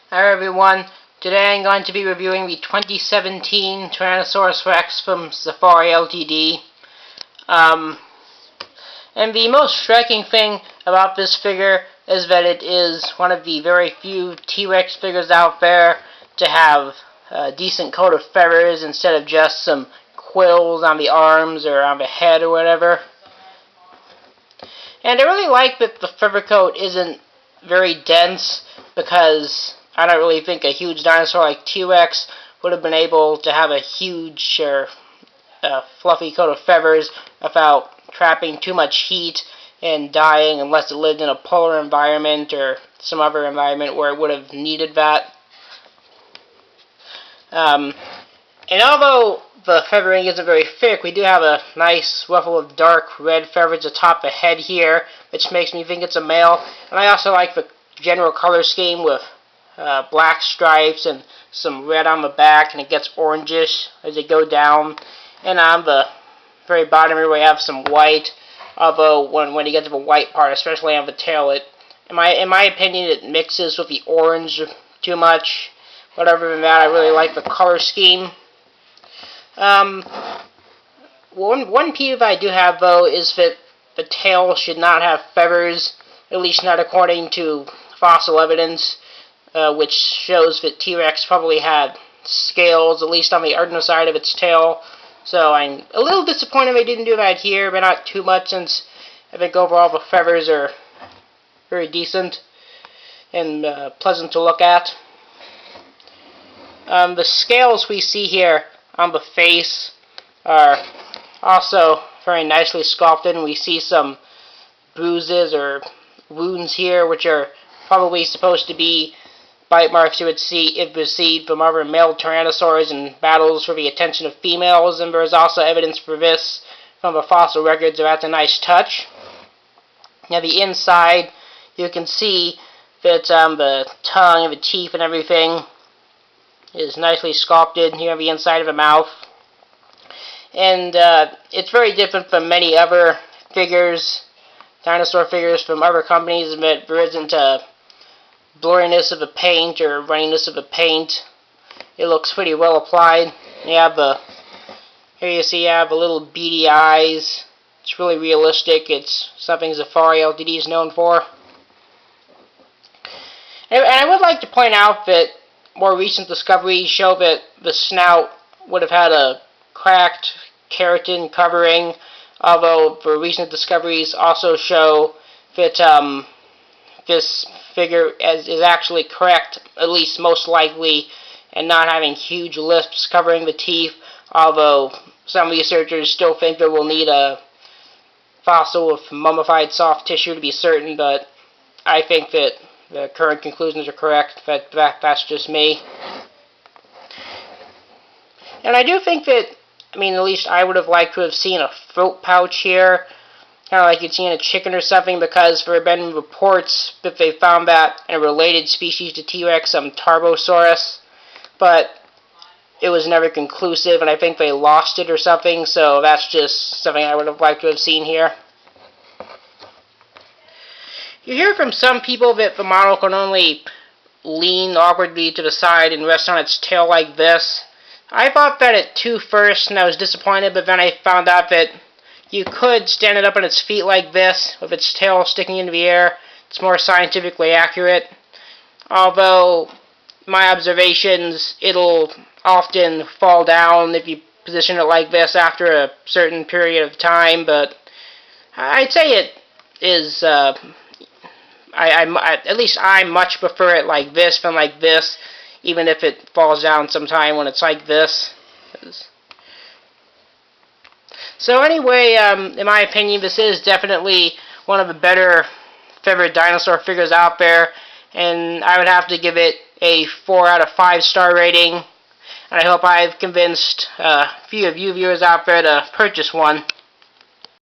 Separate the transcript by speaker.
Speaker 1: Hi everyone, today I'm going to be reviewing the 2017 Tyrannosaurus Rex from Safari Ltd. And the most striking thing about this figure is that it is one of the very few T-Rex figures out there to have a decent coat of feathers instead of just some quills on the arms or on the head or whatever. And I really like that the feather coat isn't very dense, because I don't really think a huge dinosaur like T-Rex would have been able to have a huge fluffy coat of feathers without trapping too much heat and dying, unless it lived in a polar environment or some other environment where it would have needed that. And although the feathering isn't very thick, we do have a nice ruffle of dark red feathers atop the head here, which makes me think it's a male. And I also like the general color scheme with black stripes and some red on the back, and it gets orangish as it go down. And on the very bottom here we have some white, although when you get to the white part, especially on the tail, in my opinion, it mixes with the orange too much. But other than that, I really like the color scheme. One peeve I do have, though, is that the tail should not have feathers, at least not according to fossil evidence, which shows that T-Rex probably had scales, at least on the underside of its tail. So I'm a little disappointed they didn't do that here, but not too much, since I think overall the feathers are very decent and pleasant to look at. The scales we see here on the face are also very nicely sculpted, and we see some bruises or wounds here, which are probably supposed to be bite marks you would see if received from other male tyrannosaurs in battles for the attention of females, and there is also evidence for this from the fossil records, so that's a nice touch. Now the inside, you can see that the tongue and the teeth and everything is nicely sculpted here on the inside of the mouth. And it's very different from many other figures, dinosaur figures from other companies, but there isn't a blurriness of the paint or runniness of the paint. It looks pretty well applied. Here you see you have the little beady eyes. It's really realistic. It's something Safari Ltd is known for. And I would like to point out that more recent discoveries show that the snout would have had a cracked keratin covering, although the recent discoveries also show that this figure is actually correct, at least most likely, and not having huge lisps covering the teeth, although some researchers still think that we'll need a fossil with mummified soft tissue to be certain, but I think that the current conclusions are correct. That's just me. And I do think that, at least I would have liked to have seen a throat pouch here, kind of like you'd see in a chicken or something, because there have been reports that they found that in a related species to T-Rex, Tarbosaurus, but it was never conclusive, and I think they lost it or something, so that's just something I would have liked to have seen here. You hear from some people that the model can only lean awkwardly to the side and rest on its tail like this. I thought that at first, and I was disappointed, but then I found out that you could stand it up on its feet like this, with its tail sticking into the air. It's more scientifically accurate. Although, my observations, it'll often fall down if you position it like this after a certain period of time, but I'd say it is, at least I much prefer it like this than like this, even if it falls down sometime when it's like this. So anyway, in my opinion, this is definitely one of the better feathered dinosaur figures out there, and I would have to give it a 4 out of 5 star rating, and I hope I've convinced a few of you viewers out there to purchase one.